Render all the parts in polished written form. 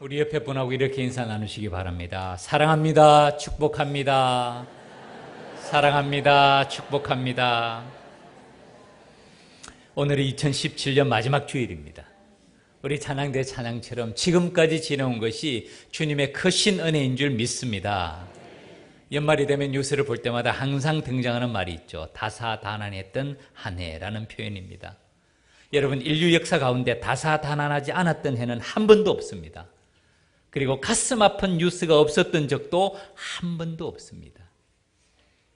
우리 옆에 분하고 이렇게 인사 나누시기 바랍니다. 사랑합니다. 축복합니다. 사랑합니다. 축복합니다. 오늘이 2017년 마지막 주일입니다. 우리 찬양대 찬양처럼 지금까지 지내온 것이 주님의 크신 은혜인 줄 믿습니다. 연말이 되면 뉴스를 볼 때마다 항상 등장하는 말이 있죠. 다사다난했던 한 해라는 표현입니다. 여러분, 인류 역사 가운데 다사다난하지 않았던 해는 한 번도 없습니다. 그리고 가슴 아픈 뉴스가 없었던 적도 한 번도 없습니다.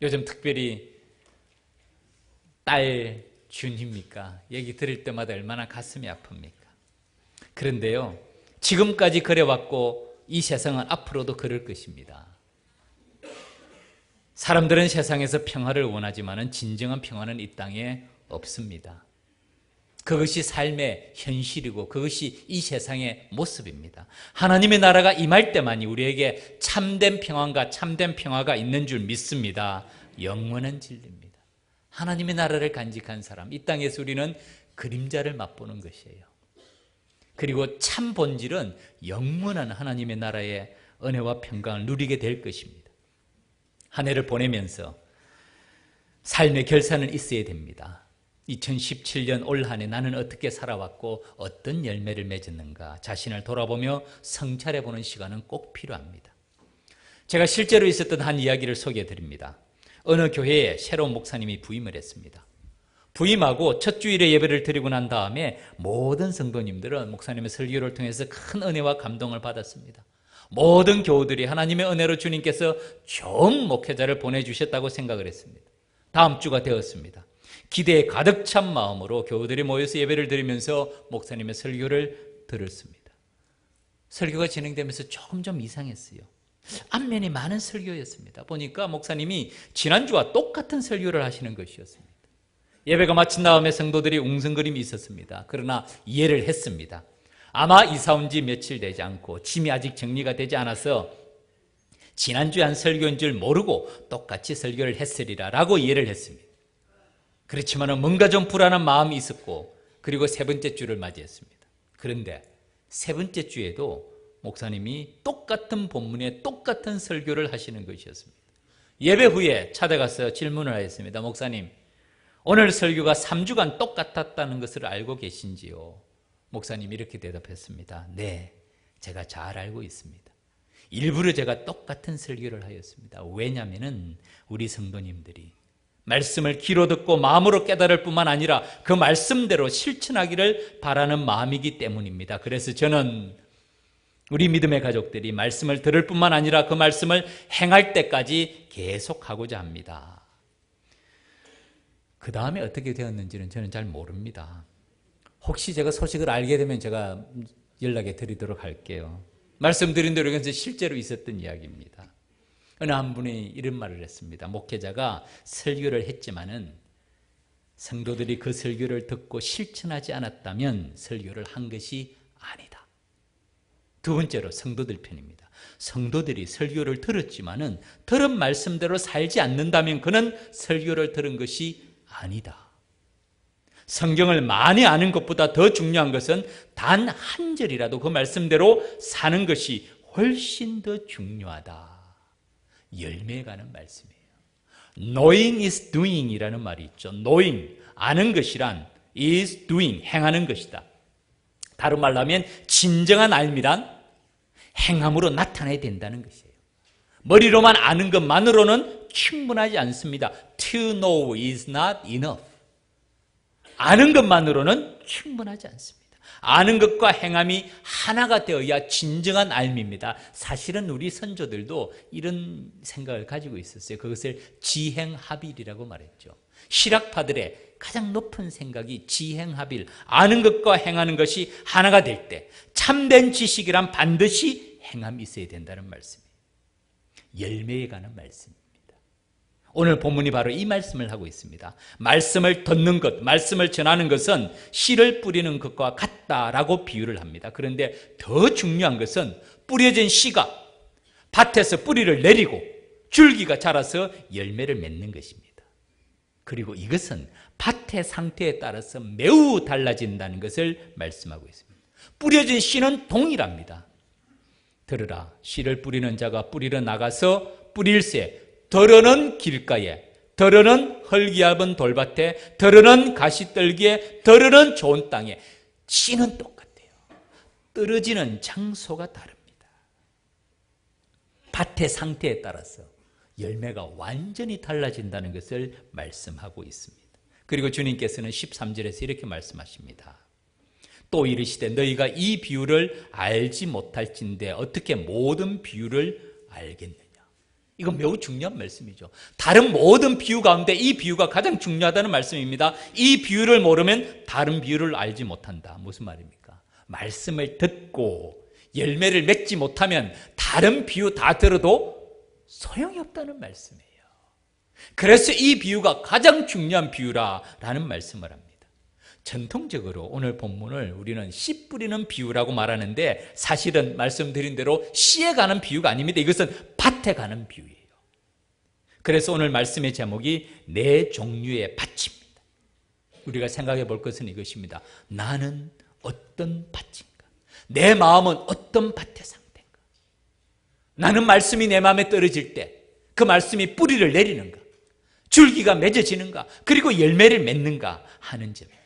요즘 특별히 딸 준입니까? 얘기 들을 때마다 얼마나 가슴이 아픕니까? 그런데요, 지금까지 그래왔고 이 세상은 앞으로도 그럴 것입니다. 사람들은 세상에서 평화를 원하지만 진정한 평화는 이 땅에 없습니다. 그것이 삶의 현실이고 그것이 이 세상의 모습입니다. 하나님의 나라가 임할 때만이 우리에게 참된 평안과 참된 평화가 있는 줄 믿습니다. 영원한 진리입니다. 하나님의 나라를 간직한 사람, 이 땅에서 우리는 그림자를 맛보는 것이에요. 그리고 참 본질은 영원한 하나님의 나라의 은혜와 평강을 누리게 될 것입니다. 한 해를 보내면서 삶의 결산은 있어야 됩니다. 2017년 올 한 해 나는 어떻게 살아왔고 어떤 열매를 맺었는가 자신을 돌아보며 성찰해보는 시간은 꼭 필요합니다. 제가 실제로 있었던 한 이야기를 소개해 드립니다. 어느 교회에 새로운 목사님이 부임을 했습니다. 부임하고 첫 주일에 예배를 드리고 난 다음에 모든 성도님들은 목사님의 설교를 통해서 큰 은혜와 감동을 받았습니다. 모든 교우들이 하나님의 은혜로 주님께서 좋은 목회자를 보내주셨다고 생각을 했습니다. 다음 주가 되었습니다. 기대에 가득 찬 마음으로 교우들이 모여서 예배를 드리면서 목사님의 설교를 들었습니다. 설교가 진행되면서 조금 좀 이상했어요. 안면이 많은 설교였습니다. 보니까 목사님이 지난주와 똑같은 설교를 하시는 것이었습니다. 예배가 마친 다음에 성도들이 웅성거림이 있었습니다. 그러나 이해를 했습니다. 아마 이사 온 지 며칠 되지 않고 짐이 아직 정리가 되지 않아서 지난주에 한 설교인 줄 모르고 똑같이 설교를 했으리라 라고 이해를 했습니다. 그렇지만 뭔가 좀 불안한 마음이 있었고 그리고 세 번째 주를 맞이했습니다. 그런데 세 번째 주에도 목사님이 똑같은 본문에 똑같은 설교를 하시는 것이었습니다. 예배 후에 찾아가서 질문을 하였습니다. 목사님, 오늘 설교가 3주간 똑같았다는 것을 알고 계신지요? 목사님이 이렇게 대답했습니다. 네, 제가 잘 알고 있습니다. 일부러 제가 똑같은 설교를 하였습니다. 왜냐하면 우리 성도님들이 말씀을 귀로 듣고 마음으로 깨달을 뿐만 아니라 그 말씀대로 실천하기를 바라는 마음이기 때문입니다. 그래서 저는 우리 믿음의 가족들이 말씀을 들을 뿐만 아니라 그 말씀을 행할 때까지 계속하고자 합니다. 그 다음에 어떻게 되었는지는 저는 잘 모릅니다. 혹시 제가 소식을 알게 되면 제가 연락해 드리도록 할게요. 말씀드린 대로 이것은 실제로 있었던 이야기입니다. 어느 한 분이 이런 말을 했습니다. 목회자가 설교를 했지만은 성도들이 그 설교를 듣고 실천하지 않았다면 설교를 한 것이 아니다. 두 번째로 성도들 편입니다. 성도들이 설교를 들었지만은 들은 말씀대로 살지 않는다면 그는 설교를 들은 것이 아니다. 성경을 많이 아는 것보다 더 중요한 것은 단 한 절이라도 그 말씀대로 사는 것이 훨씬 더 중요하다. 열매에 가는 말씀이에요. Knowing is doing 이라는 말이 있죠. Knowing, 아는 것이란 is doing, 행하는 것이다. 다른 말로 하면 진정한 알미란 행함으로 나타나야 된다는 것이에요. 머리로만 아는 것만으로는 충분하지 않습니다. To know is not enough. 아는 것만으로는 충분하지 않습니다. 아는 것과 행함이 하나가 되어야 진정한 알미입니다. 사실은 우리 선조들도 이런 생각을 가지고 있었어요. 그것을 지행합일이라고 말했죠. 실학파들의 가장 높은 생각이 지행합일, 아는 것과 행하는 것이 하나가 될 때 참된 지식이란 반드시 행함이 있어야 된다는 말씀이에요. 열매에 가는 말씀입니다. 오늘 본문이 바로 이 말씀을 하고 있습니다. 말씀을 듣는 것, 말씀을 전하는 것은 씨를 뿌리는 것과 같다라고 비유를 합니다. 그런데 더 중요한 것은 뿌려진 씨가 밭에서 뿌리를 내리고 줄기가 자라서 열매를 맺는 것입니다. 그리고 이것은 밭의 상태에 따라서 매우 달라진다는 것을 말씀하고 있습니다. 뿌려진 씨는 동일합니다. 들으라. 씨를 뿌리는 자가 뿌리러 나가서 뿌릴새 더러는 길가에, 더러는 흙이 얇은 돌밭에, 더러는 가시떨기에, 더러는 좋은 땅에. 씨는 똑같아요. 떨어지는 장소가 다릅니다. 밭의 상태에 따라서 열매가 완전히 달라진다는 것을 말씀하고 있습니다. 그리고 주님께서는 13절에서 이렇게 말씀하십니다. 또 이르시되 너희가 이 비유를 알지 못할진대 어떻게 모든 비유를 알겠느냐. 이건 매우 중요한 말씀이죠. 다른 모든 비유 가운데 이 비유가 가장 중요하다는 말씀입니다. 이 비유를 모르면 다른 비유를 알지 못한다. 무슨 말입니까? 말씀을 듣고 열매를 맺지 못하면 다른 비유 다 들어도 소용이 없다는 말씀이에요. 그래서 이 비유가 가장 중요한 비유라는 말씀을 합니다. 전통적으로 오늘 본문을 우리는 씨 뿌리는 비유라고 말하는데 사실은 말씀드린 대로 씨에 가는 비유가 아닙니다. 이것은 밭에 가는 비유예요. 그래서 오늘 말씀의 제목이 네 종류의 밭입니다. 우리가 생각해 볼 것은 이것입니다. 나는 어떤 밭인가? 내 마음은 어떤 밭의 상태인가? 나는 말씀이 내 마음에 떨어질 때 그 말씀이 뿌리를 내리는가? 줄기가 맺어지는가? 그리고 열매를 맺는가 하는 점입니다.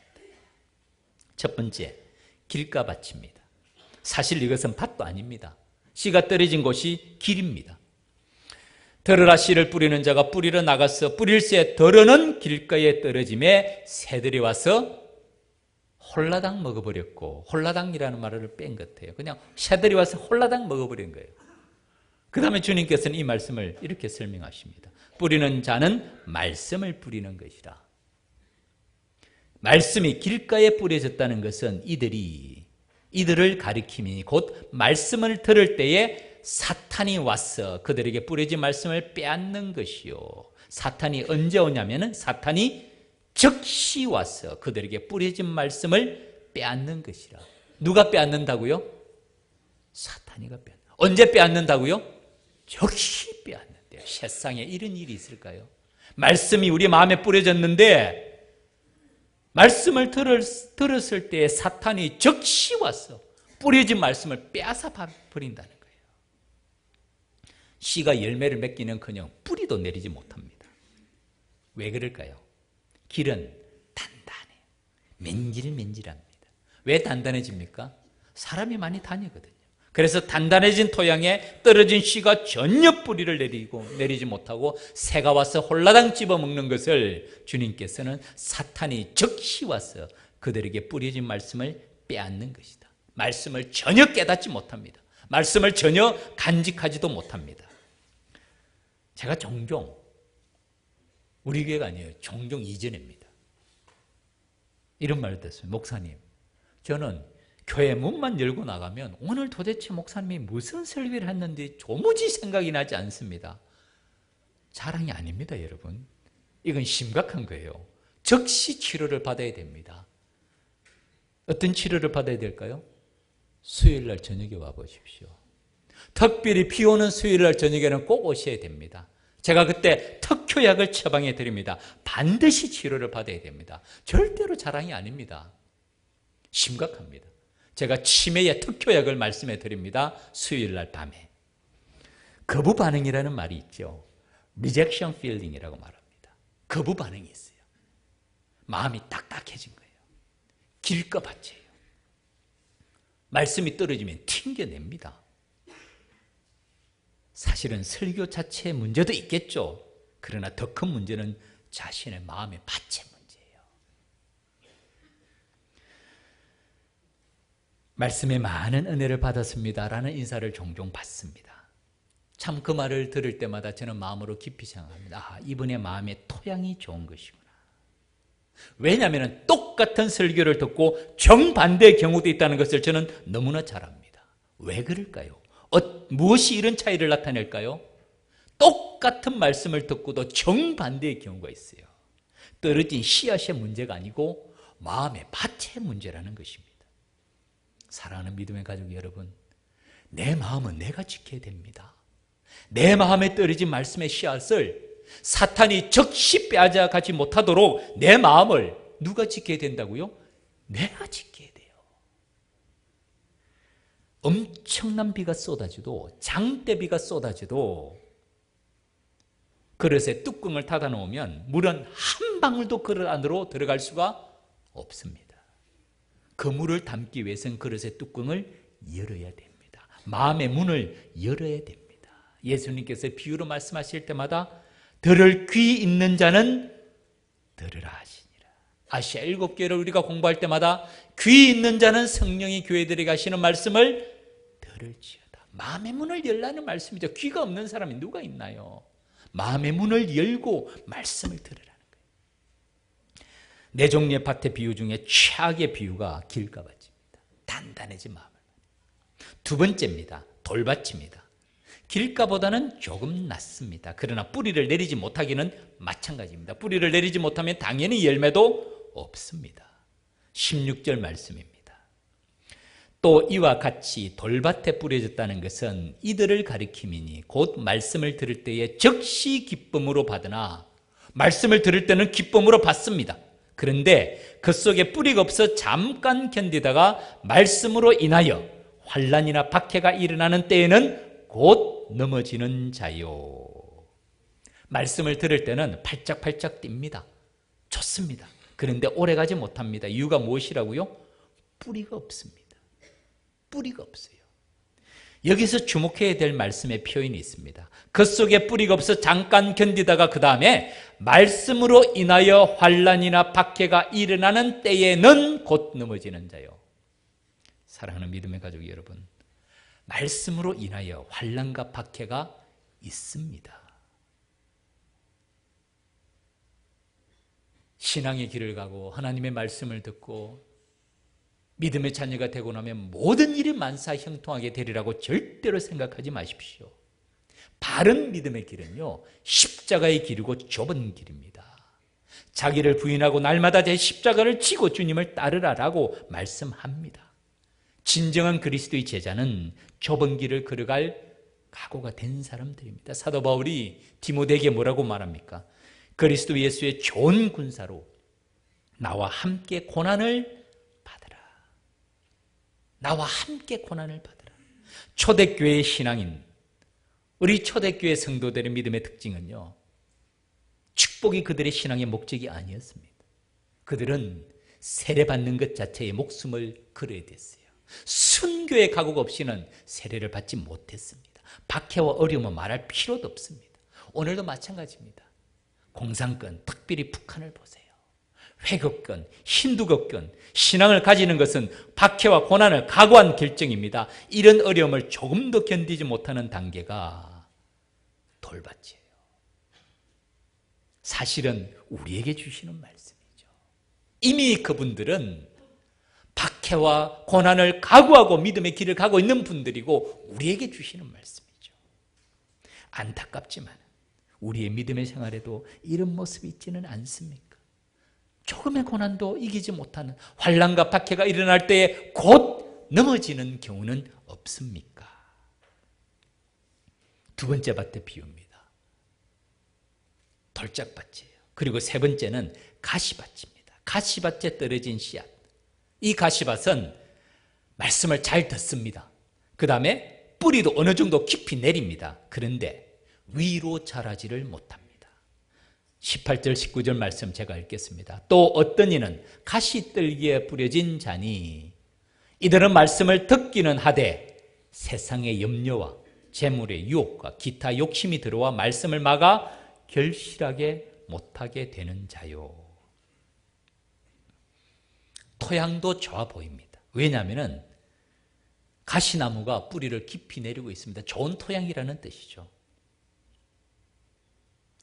첫 번째, 길가밭입니다. 사실 이것은 밭도 아닙니다. 씨가 떨어진 곳이 길입니다. 들으라. 씨를 뿌리는 자가 뿌리러 나가서 뿌릴새 더러는 길가에 떨어짐에 새들이 와서 홀라당 먹어버렸고, 홀라당이라는 말을 뺀 것 같아요. 그냥 새들이 와서 홀라당 먹어버린 거예요. 그 다음에 주님께서는 이 말씀을 이렇게 설명하십니다. 뿌리는 자는 말씀을 뿌리는 것이라. 말씀이 길가에 뿌려졌다는 것은 이들을 가리킴이 곧 말씀을 들을 때에 사탄이 와서 그들에게 뿌려진 말씀을 빼앗는 것이요. 사탄이 언제 오냐면은 사탄이 즉시 와서 그들에게 뿌려진 말씀을 빼앗는 것이라. 누가 빼앗는다고요? 사탄이가 빼앗는다. 언제 빼앗는다고요? 즉시 빼앗는데요. 세상에 이런 일이 있을까요? 말씀이 우리 마음에 뿌려졌는데 말씀을 들었을 때 사탄이 즉시 와서 뿌려진 말씀을 빼앗아 버린다는 거예요. 씨가 열매를 맺기는커녕 뿌리도 내리지 못합니다. 왜 그럴까요? 길은 단단해요. 맨질맨질합니다. 왜 단단해집니까? 사람이 많이 다니거든요. 그래서 단단해진 토양에 떨어진 씨가 전혀 뿌리를 내리지 못하고 새가 와서 홀라당 찝어먹는 것을 주님께서는 사탄이 즉시 와서 그들에게 뿌려진 말씀을 빼앗는 것이다. 말씀을 전혀 깨닫지 못합니다. 말씀을 전혀 간직하지도 못합니다. 제가 종종, 우리 교회가 아니에요. 종종 이전입니다. 이런 말을 듣습니다. 목사님, 저는 교회 문만 열고 나가면 오늘 도대체 목사님이 무슨 설교를 했는지 도무지 생각이 나지 않습니다. 자랑이 아닙니다, 여러분. 이건 심각한 거예요. 즉시 치료를 받아야 됩니다. 어떤 치료를 받아야 될까요? 수요일 날 저녁에 와보십시오. 특별히 비 오는 수요일 날 저녁에는 꼭 오셔야 됩니다. 제가 그때 특효약을 처방해 드립니다. 반드시 치료를 받아야 됩니다. 절대로 자랑이 아닙니다. 심각합니다. 제가 치매의 특효약을 말씀해 드립니다. 수요일 날 밤에. 거부 반응이라는 말이 있죠. rejection feeling이라고 말합니다. 거부 반응이 있어요. 마음이 딱딱해진 거예요. 길가밭이에요. 말씀이 떨어지면 튕겨냅니다. 사실은 설교 자체의 문제도 있겠죠. 그러나 더 큰 문제는 자신의 마음의 밭의 문제예요. 말씀에 많은 은혜를 받았습니다라는 인사를 종종 받습니다. 참 그 말을 들을 때마다 저는 마음으로 깊이 생각합니다. 아, 이분의 마음의 토양이 좋은 것이구나. 왜냐하면 똑같은 설교를 듣고 정반대의 경우도 있다는 것을 저는 너무나 잘 압니다. 왜 그럴까요? 무엇이 이런 차이를 나타낼까요? 똑같은 말씀을 듣고도 정반대의 경우가 있어요. 떨어진 씨앗의 문제가 아니고 마음의 밭의 문제라는 것입니다. 사랑하는 믿음의 가족 여러분, 내 마음은 내가 지켜야 됩니다. 내 마음에 떨어진 말씀의 씨앗을 사탄이 즉시 빼앗아가지 못하도록 내 마음을 누가 지켜야 된다고요? 내가 지켜야 돼요. 엄청난 비가 쏟아져도, 장대비가 쏟아져도 그릇에 뚜껑을 닫아 놓으면 물은 한 방울도 그릇 안으로 들어갈 수가 없습니다. 그 물을 담기 위해서는 그릇의 뚜껑을 열어야 됩니다. 마음의 문을 열어야 됩니다. 예수님께서 비유로 말씀하실 때마다 들을 귀 있는 자는 들으라 하시니라. 아시아 7교회를 우리가 공부할 때마다 귀 있는 자는 성령이 교회들에게 하시는 말씀을 들을지어다. 마음의 문을 열라는 말씀이죠. 귀가 없는 사람이 누가 있나요? 마음의 문을 열고 말씀을 들으라는 거예요. 네 종류의 밭의 비유 중에 최악의 비유가 길가밭입니다. 단단해진 마음을. 두 번째입니다. 돌밭입니다. 길가보다는 조금 낫습니다. 그러나 뿌리를 내리지 못하기는 마찬가지입니다. 뿌리를 내리지 못하면 당연히 열매도 없습니다. 16절 말씀입니다. 또 이와 같이 돌밭에 뿌려졌다는 것은 이들을 가리킴이니 곧 말씀을 들을 때에 즉시 기쁨으로 받으나, 말씀을 들을 때는 기쁨으로 받습니다. 그런데 그 속에 뿌리가 없어 잠깐 견디다가 말씀으로 인하여 환난이나 박해가 일어나는 때에는 곧 넘어지는 자요. 말씀을 들을 때는 팔짝팔짝 뜁니다. 좋습니다. 그런데 오래가지 못합니다. 이유가 무엇이라고요? 뿌리가 없습니다. 뿌리가 없어요. 여기서 주목해야 될 말씀의 표현이 있습니다. 그 속에 뿌리가 없어 잠깐 견디다가 그 다음에 말씀으로 인하여 환난이나 박해가 일어나는 때에는 곧 넘어지는 자요. 사랑하는 믿음의 가족 여러분, 말씀으로 인하여 환난과 박해가 있습니다. 신앙의 길을 가고 하나님의 말씀을 듣고 믿음의 자녀가 되고 나면 모든 일이 만사형통하게 되리라고 절대로 생각하지 마십시오. 바른 믿음의 길은요, 십자가의 길이고 좁은 길입니다. 자기를 부인하고 날마다 제 십자가를 지고 주님을 따르라라고 말씀합니다. 진정한 그리스도의 제자는 좁은 길을 걸어갈 각오가 된 사람들입니다. 사도 바울이 디모데에게 뭐라고 말합니까? 그리스도 예수의 좋은 군사로 나와 함께 고난을 받으라. 나와 함께 고난을 받으라. 초대교회의 신앙인, 우리 초대교회 성도들의 믿음의 특징은요, 축복이 그들의 신앙의 목적이 아니었습니다. 그들은 세례받는 것 자체에 목숨을 걸어야 됐어요. 순교의 각오가 없이는 세례를 받지 못했습니다. 박해와 어려움은 말할 필요도 없습니다. 오늘도 마찬가지입니다. 공산권, 특별히 북한을 보세요. 회교권, 힌두교권, 신앙을 가지는 것은 박해와 고난을 각오한 결정입니다. 이런 어려움을 조금 더 견디지 못하는 단계가 돌밭이에요. 사실은 우리에게 주시는 말씀이죠. 이미 그분들은 박해와 고난을 각오하고 믿음의 길을 가고 있는 분들이고 우리에게 주시는 말씀이죠. 안타깝지만 우리의 믿음의 생활에도 이런 모습이 있지는 않습니까? 조금의 고난도 이기지 못하는, 환난과 박해가 일어날 때에 곧 넘어지는 경우는 없습니까? 두 번째 밭의 비유입니다. 돌짝밭이에요. 그리고 세 번째는 가시밭입니다. 가시밭에 떨어진 씨앗. 이 가시밭은 말씀을 잘 듣습니다. 그 다음에 뿌리도 어느 정도 깊이 내립니다. 그런데 위로 자라지를 못합니다. 18절 19절 말씀 제가 읽겠습니다. 또 어떤 이는 가시떨기에 뿌려진 자니 이들은 말씀을 듣기는 하되 세상의 염려와 재물의 유혹과 기타 욕심이 들어와 말씀을 막아 결실하게 못하게 되는 자요. 토양도 좋아 보입니다. 왜냐하면 가시나무가 뿌리를 깊이 내리고 있습니다. 좋은 토양이라는 뜻이죠.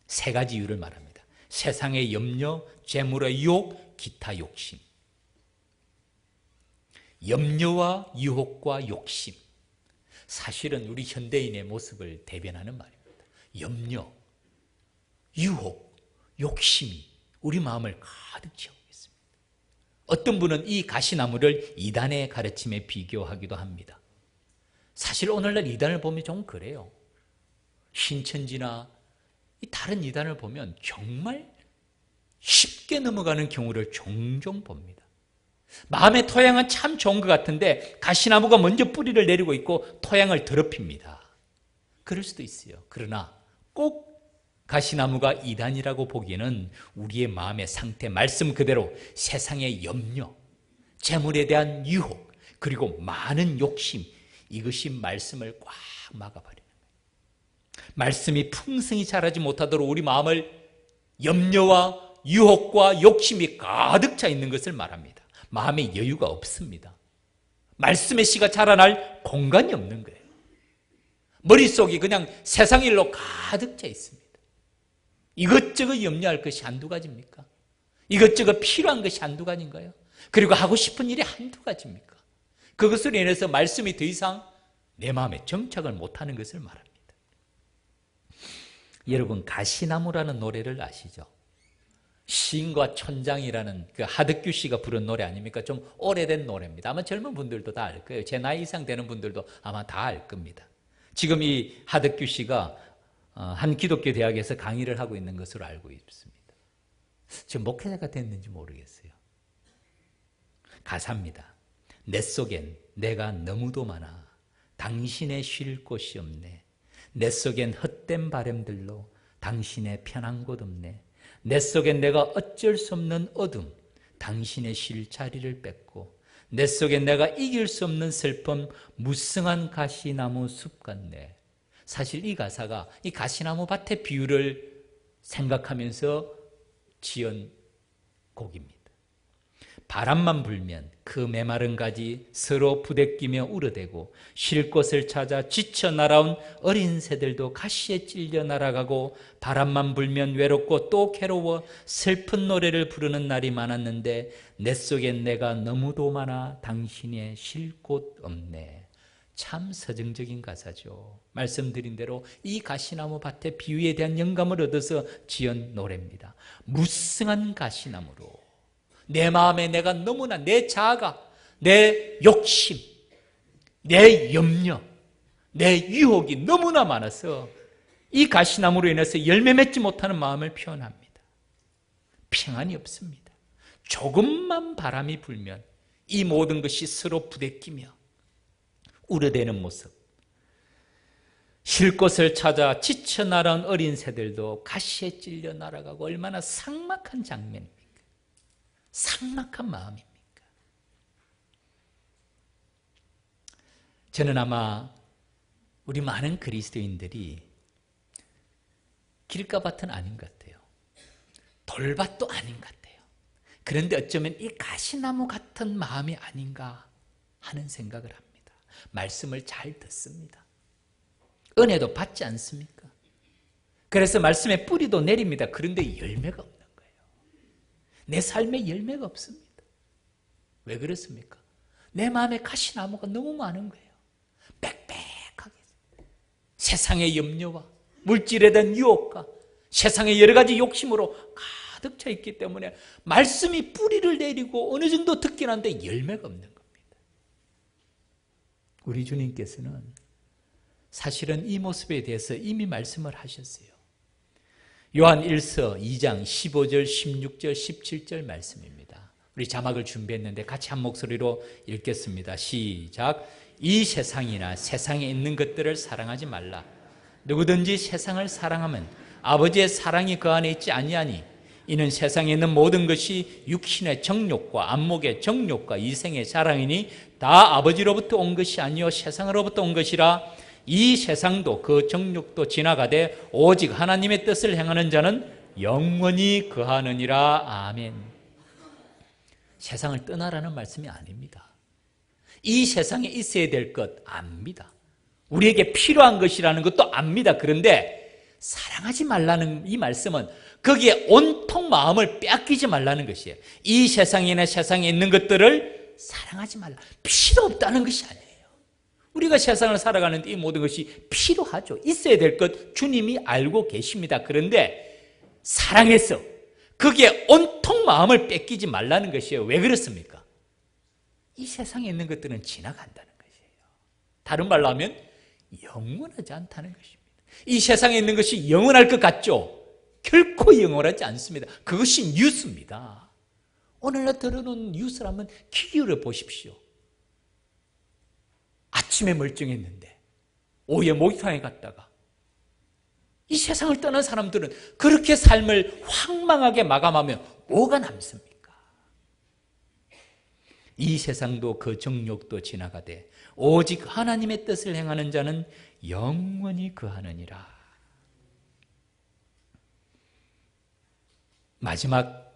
세 가지 이유를 말합니다. 세상의 염려, 재물의 유혹, 기타 욕심. 염려와 유혹과 욕심. 사실은 우리 현대인의 모습을 대변하는 말입니다. 염려, 유혹, 욕심이 우리 마음을 가득 채우고 있습니다. 어떤 분은 이 가시나무를 이단의 가르침에 비교하기도 합니다. 사실 오늘날 이단을 보면 좀 그래요. 신천지나 이 다른 이단을 보면 정말 쉽게 넘어가는 경우를 종종 봅니다. 마음의 토양은 참 좋은 것 같은데 가시나무가 먼저 뿌리를 내리고 있고 토양을 더럽힙니다. 그럴 수도 있어요. 그러나 꼭 가시나무가 이단이라고 보기에는 우리의 마음의 상태, 말씀 그대로 세상의 염려, 재물에 대한 유혹, 그리고 많은 욕심, 이것이 말씀을 꽉 막아버리는 거예요. 말씀이 풍성히 자라지 못하도록 우리 마음을 염려와 유혹과 욕심이 가득 차 있는 것을 말합니다. 마음에 여유가 없습니다. 말씀의 씨가 자라날 공간이 없는 거예요. 머릿속이 그냥 세상 일로 가득 차 있습니다. 이것저것 염려할 것이 한두 가지입니까? 이것저것 필요한 것이 한두 가지인가요? 그리고 하고 싶은 일이 한두 가지입니까? 그것으로 인해서 말씀이 더 이상 내 마음에 정착을 못하는 것을 말합니다. 여러분, 가시나무라는 노래를 아시죠? 시인과 촌장이라는 그 하덕규 씨가 부른 노래 아닙니까? 좀 오래된 노래입니다. 아마 젊은 분들도 다 알 거예요. 제 나이 이상 되는 분들도 아마 다 알 겁니다. 지금 이 하덕규 씨가 한 기독교 대학에서 강의를 하고 있는 것으로 알고 있습니다. 지금 목회자가 됐는지 모르겠어요. 가사입니다. 내 속엔 내가 너무도 많아 당신의 쉴 곳이 없네. 내 속엔 헛된 바람들로 당신의 편한 곳 없네. 내 속엔 내가 어쩔 수 없는 어둠, 당신의 쉴 자리를 뺏고, 내 속엔 내가 이길 수 없는 슬픔, 무성한 가시나무 숲 같네. 사실 이 가사가 이 가시나무 밭의 비유를 생각하면서 지은 곡입니다. 바람만 불면 그 메마른 가지 서로 부대끼며 울어대고, 쉴 곳을 찾아 지쳐 날아온 어린 새들도 가시에 찔려 날아가고, 바람만 불면 외롭고 또 괴로워 슬픈 노래를 부르는 날이 많았는데 내 속엔 내가 너무도 많아 당신의 쉴 곳 없네. 참 서정적인 가사죠. 말씀드린 대로 이 가시나무 밭의 비유에 대한 영감을 얻어서 지은 노래입니다. 무성한 가시나무로 내 마음에 내가 너무나 내 자아가, 내 욕심, 내 염려, 내 유혹이 너무나 많아서 이 가시나무로 인해서 열매 맺지 못하는 마음을 표현합니다. 평안이 없습니다. 조금만 바람이 불면 이 모든 것이 서로 부대끼며 우려대는 모습. 쉴 곳을 찾아 지쳐 날아온 어린 새들도 가시에 찔려 날아가고, 얼마나 삭막한 장면입니까? 삭막한 마음입니까? 저는 아마 우리 많은 그리스도인들이 길가밭은 아닌 것 같아요. 돌밭도 아닌 것 같아요. 그런데 어쩌면 이 가시나무 같은 마음이 아닌가 하는 생각을 합니다. 말씀을 잘 듣습니다. 은혜도 받지 않습니까? 그래서 말씀의 뿌리도 내립니다. 그런데 열매가 없는 거예요. 내 삶에 열매가 없습니다. 왜 그렇습니까? 내 마음에 가시나무가 너무 많은 거예요. 빽빽하게 세상의 염려와 물질에 대한 유혹과 세상의 여러 가지 욕심으로 가득 차 있기 때문에 말씀이 뿌리를 내리고 어느 정도 듣긴 한데 열매가 없는 겁니다. 우리 주님께서는 사실은 이 모습에 대해서 이미 말씀을 하셨어요. 요한 1서 2장 15절, 16절, 17절 말씀입니다. 우리 자막을 준비했는데 같이 한 목소리로 읽겠습니다. 시작. 이 세상이나 세상에 있는 것들을 사랑하지 말라. 누구든지 세상을 사랑하면 아버지의 사랑이 그 안에 있지 아니하니, 이는 세상에 있는 모든 것이 육신의 정욕과 안목의 정욕과 이생의 자랑이니 다 아버지로부터 온 것이 아니요 세상으로부터 온 것이라. 이 세상도 그 정욕도 지나가되 오직 하나님의 뜻을 행하는 자는 영원히 거하느니라. 아멘. 세상을 떠나라는 말씀이 아닙니다. 이 세상에 있어야 될 것 압니다. 우리에게 필요한 것이라는 것도 압니다. 그런데 사랑하지 말라는 이 말씀은 거기에 온통 마음을 빼앗기지 말라는 것이에요. 이 세상이나 세상에 있는 것들을 사랑하지 말라. 필요 없다는 것이 아니에요. 우리가 세상을 살아가는데 이 모든 것이 필요하죠. 있어야 될 것 주님이 알고 계십니다. 그런데 사랑해서 거기에 온통 마음을 뺏기지 말라는 것이에요. 왜 그렇습니까? 이 세상에 있는 것들은 지나간다는 것이에요. 다른 말로 하면 영원하지 않다는 것입니다. 이 세상에 있는 것이 영원할 것 같죠? 결코 영원하지 않습니다. 그것이 뉴스입니다. 오늘날 들어놓은 뉴스를 한번 귀 기울여 보십시오. 아침에 멀쩡했는데 오후에 목욕탕에 갔다가 이 세상을 떠난 사람들은 그렇게 삶을 황망하게 마감하면 뭐가 남습니까? 이 세상도 그 정욕도 지나가되 오직 하나님의 뜻을 행하는 자는 영원히 거하느니라. 마지막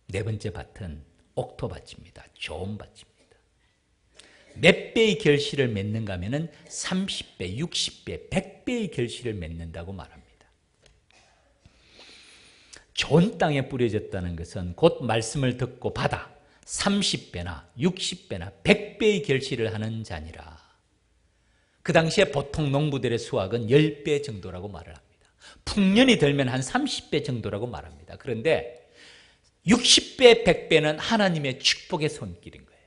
네 번째 밭은 옥토밭입니다. 좋은 밭입니다. 몇 배의 결실을 맺는가 하면 30배, 60배, 100배의 결실을 맺는다고 말합니다. 좋은 땅에 뿌려졌다는 것은 곧 말씀을 듣고 받아 30배나 60배나 100배의 결실을 하는 자니라. 그 당시에 보통 농부들의 수확은 10배 정도라고 말을 합니다. 풍년이 들면 한 30배 정도라고 말합니다. 그런데 60배, 100배는 하나님의 축복의 손길인 거예요.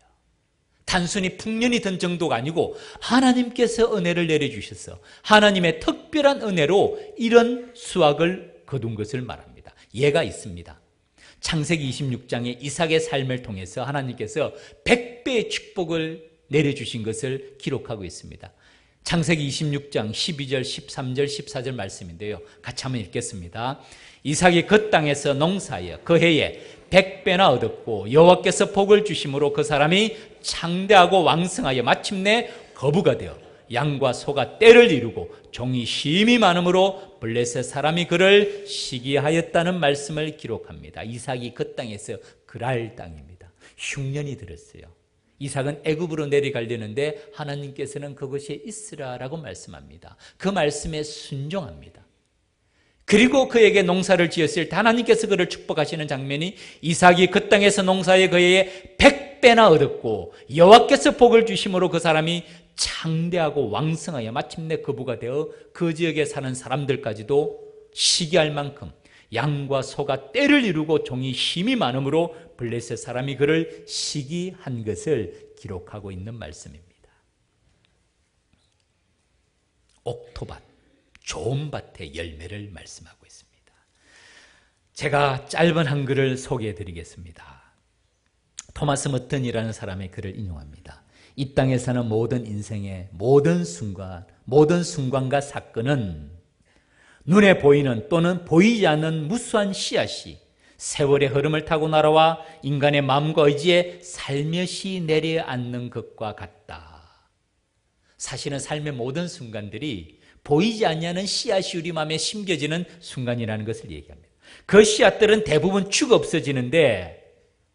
단순히 풍년이 든 정도가 아니고 하나님께서 은혜를 내려주셔서 하나님의 특별한 은혜로 이런 수확을 거둔 것을 말합니다. 예가 있습니다. 창세기 26장에 이삭의 삶을 통해서 하나님께서 100배의 축복을 내려주신 것을 기록하고 있습니다. 창세기 26장 12절, 13절, 14절 말씀인데요. 같이 한번 읽겠습니다. 이삭이 그 땅에서 농사하여 그 해에 100배나 얻었고 여호와께서 복을 주심으로 그 사람이 창대하고 왕성하여 마침내 거부가 되어 양과 소가 떼를 이루고 종이 심히 많음으로 블레셋 사람이 그를 시기하였다는 말씀을 기록합니다. 이삭이 그 땅에서 그랄 땅입니다. 흉년이 들었어요. 이삭은 애굽으로 내려가려는데 하나님께서는 그곳에 있으라라고 말씀합니다. 그 말씀에 순종합니다. 그리고 그에게 농사를 지었을 때 하나님께서 그를 축복하시는 장면이 이삭이 그 땅에서 농사에 그의 100배나 얻었고 여호와께서 복을 주심으로 그 사람이 창대하고 왕성하여 마침내 거부가 되어 그 지역에 사는 사람들까지도 시기할 만큼 양과 소가 떼를 이루고 종이 힘이 많으므로 블레셋 사람이 그를 시기한 것을 기록하고 있는 말씀입니다. 옥토밭, 좋은 밭의 열매를 말씀하고 있습니다. 제가 짧은 한글을 소개해 드리겠습니다. 토마스 머튼이라는 사람의 글을 인용합니다. 이 땅에 사는 모든 인생의 모든 순간과 사건은 눈에 보이는 또는 보이지 않는 무수한 씨앗이 세월의 흐름을 타고 날아와 인간의 마음과 의지에 살며시 내려앉는 것과 같다. 사실은 삶의 모든 순간들이 보이지 않는 씨앗이 우리 마음에 심겨지는 순간이라는 것을 얘기합니다. 그 씨앗들은 대부분 쭉 없어지는데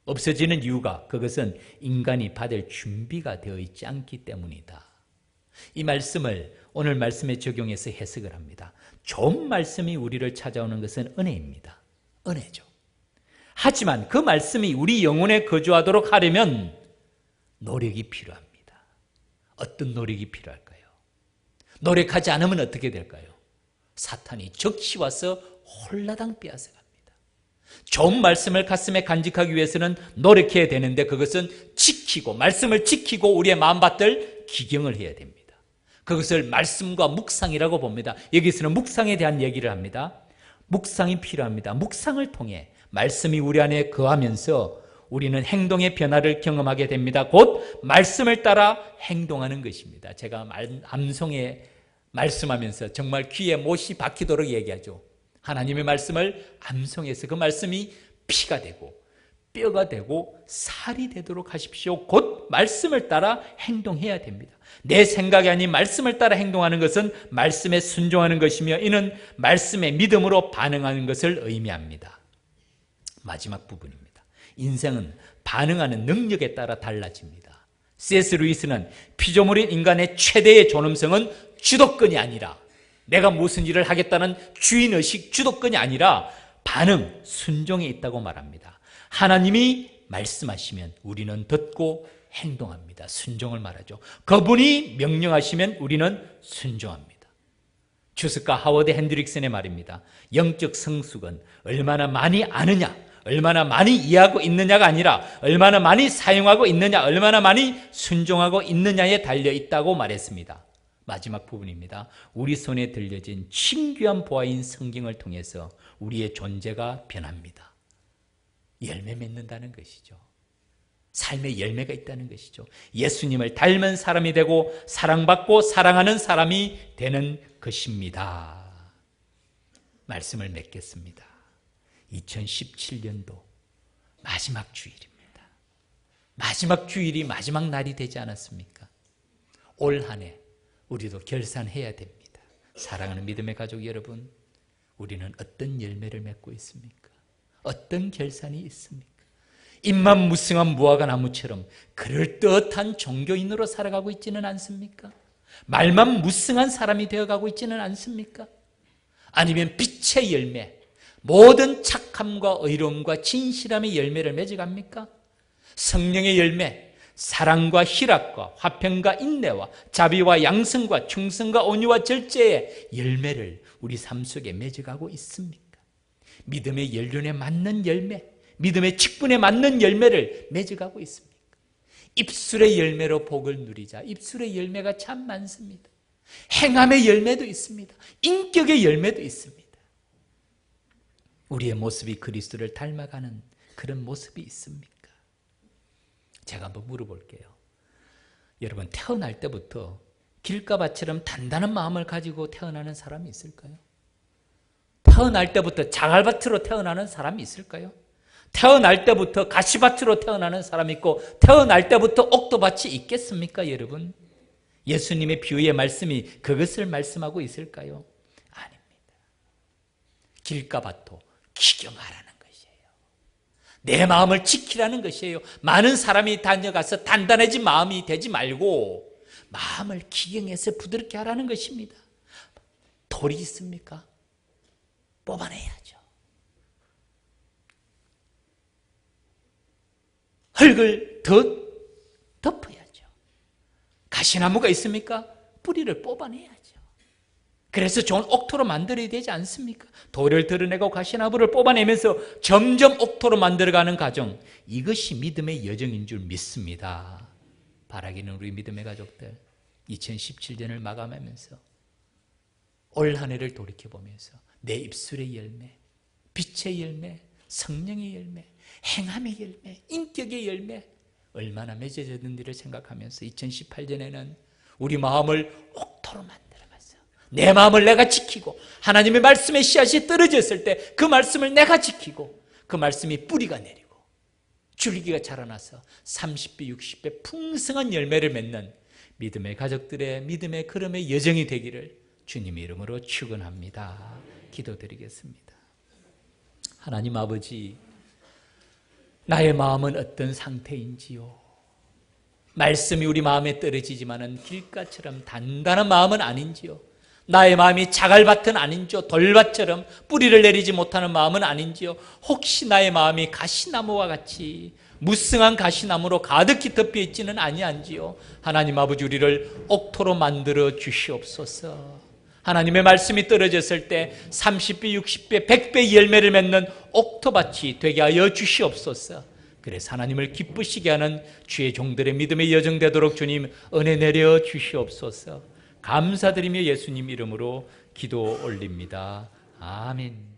없어지는 이유가 그것은 인간이 받을 준비가 되어 있지 않기 때문이다. 이 말씀을 오늘 말씀에 적용해서 해석을 합니다. 좋은 말씀이 우리를 찾아오는 것은 은혜입니다. 은혜죠. 하지만 그 말씀이 우리 영혼에 거주하도록 하려면 노력이 필요합니다. 어떤 노력이 필요할까요? 노력하지 않으면 어떻게 될까요? 사탄이 적시와서 홀라당 빼앗아갑니다. 좋은 말씀을 가슴에 간직하기 위해서는 노력해야 되는데 그것은 지키고 말씀을 지키고 우리의 마음밭을 기경을 해야 됩니다. 그것을 말씀과 묵상이라고 봅니다. 여기서는 묵상에 대한 얘기를 합니다. 묵상이 필요합니다. 묵상을 통해 말씀이 우리 안에 거하면서 우리는 행동의 변화를 경험하게 됩니다. 곧 말씀을 따라 행동하는 것입니다. 제가 암송에 말씀하면서 정말 귀에 못이 박히도록 얘기하죠. 하나님의 말씀을 암송해서 그 말씀이 피가 되고 뼈가 되고 살이 되도록 하십시오. 곧 말씀을 따라 행동해야 됩니다. 내 생각이 아닌 말씀을 따라 행동하는 것은 말씀에 순종하는 것이며 이는 말씀의 믿음으로 반응하는 것을 의미합니다. 마지막 부분입니다. 인생은 반응하는 능력에 따라 달라집니다. C.S. 루이스는 피조물인 인간의 최대의 존엄성은 주도권이 아니라 내가 무슨 일을 하겠다는 주인의식, 주도권이 아니라 반응, 순종에 있다고 말합니다. 하나님이 말씀하시면 우리는 듣고 행동합니다. 순종을 말하죠. 그분이 명령하시면 우리는 순종합니다. 주석가 하워드 핸드릭슨의 말입니다. 영적 성숙은 얼마나 많이 아느냐, 얼마나 많이 이해하고 있느냐가 아니라 얼마나 많이 사용하고 있느냐, 얼마나 많이 순종하고 있느냐에 달려 있다고 말했습니다. 마지막 부분입니다. 우리 손에 들려진 신귀한 보화인 성경을 통해서 우리의 존재가 변합니다. 열매 맺는다는 것이죠. 삶의 열매가 있다는 것이죠. 예수님을 닮은 사람이 되고 사랑받고 사랑하는 사람이 되는 것입니다. 말씀을 맺겠습니다. 2017년도 마지막 주일입니다. 마지막 주일이 마지막 날이 되지 않았습니까? 올 한 해 우리도 결산해야 됩니다. 사랑하는 믿음의 가족 여러분, 우리는 어떤 열매를 맺고 있습니까? 어떤 결산이 있습니까? 입만 무성한 무화과 나무처럼 그럴듯한 종교인으로 살아가고 있지는 않습니까? 말만 무성한 사람이 되어가고 있지는 않습니까? 아니면 빛의 열매, 모든 착함과 의로움과 진실함의 열매를 맺어갑니까? 성령의 열매, 사랑과 희락과 화평과 인내와 자비와 양성과 충성과 온유와 절제의 열매를 우리 삶 속에 맺어가고 있습니까? 믿음의 연륜에 맞는 열매, 믿음의 직분에 맞는 열매를 맺어가고 있습니까? 입술의 열매로 복을 누리자. 입술의 열매가 참 많습니다. 행함의 열매도 있습니다. 인격의 열매도 있습니다. 우리의 모습이 그리스도를 닮아가는 그런 모습이 있습니까? 제가 한번 물어볼게요. 여러분, 태어날 때부터 길가밭처럼 단단한 마음을 가지고 태어나는 사람이 있을까요? 태어날 때부터 자갈밭으로 태어나는 사람이 있을까요? 태어날 때부터 가시밭으로 태어나는 사람이 있고 태어날 때부터 옥토밭이 있겠습니까, 여러분? 예수님의 비유의 말씀이 그것을 말씀하고 있을까요? 아닙니다. 길가밭도 기경하라는 것이에요. 내 마음을 지키라는 것이에요. 많은 사람이 다녀가서 단단해진 마음이 되지 말고 마음을 기경해서 부드럽게 하라는 것입니다. 돌이 있습니까? 뽑아내야죠. 흙을 더 덮어야죠. 가시나무가 있습니까? 뿌리를 뽑아내야죠. 그래서 좋은 옥토로 만들어야 되지 않습니까? 돌을 드러내고 가시나무를 뽑아내면서 점점 옥토로 만들어가는 과정, 이것이 믿음의 여정인 줄 믿습니다. 바라기는 우리 믿음의 가족들 2017년을 마감하면서 올 한 해를 돌이켜보면서 내 입술의 열매, 빛의 열매, 성령의 열매, 행함의 열매, 인격의 열매 얼마나 맺어졌는지를 생각하면서 2018년에는 우리 마음을 옥토로 만들어가서 내 마음을 내가 지키고 하나님의 말씀의 씨앗이 떨어졌을 때 그 말씀을 내가 지키고 그 말씀이 뿌리가 내리고 줄기가 자라나서 30배, 60배 풍성한 열매를 맺는 믿음의 가족들의 믿음의 걸음의 여정이 되기를 주님의 이름으로 축원합니다. 기도드리겠습니다. 하나님 아버지, 나의 마음은 어떤 상태인지요? 말씀이 우리 마음에 떨어지지만은 길가처럼 단단한 마음은 아닌지요? 나의 마음이 자갈밭은 아닌지요? 돌밭처럼 뿌리를 내리지 못하는 마음은 아닌지요? 혹시 나의 마음이 가시나무와 같이 무성한 가시나무로 가득히 덮여 있지는 아니한지요? 하나님 아버지, 우리를 옥토로 만들어 주시옵소서. 하나님의 말씀이 떨어졌을 때 30배, 60배, 100배의 열매를 맺는 옥토밭이 되게 하여 주시옵소서. 그래서 하나님을 기쁘시게 하는 주의 종들의 믿음의 여정 되도록 주님 은혜 내려 주시옵소서. 감사드리며 예수님 이름으로 기도 올립니다. 아멘.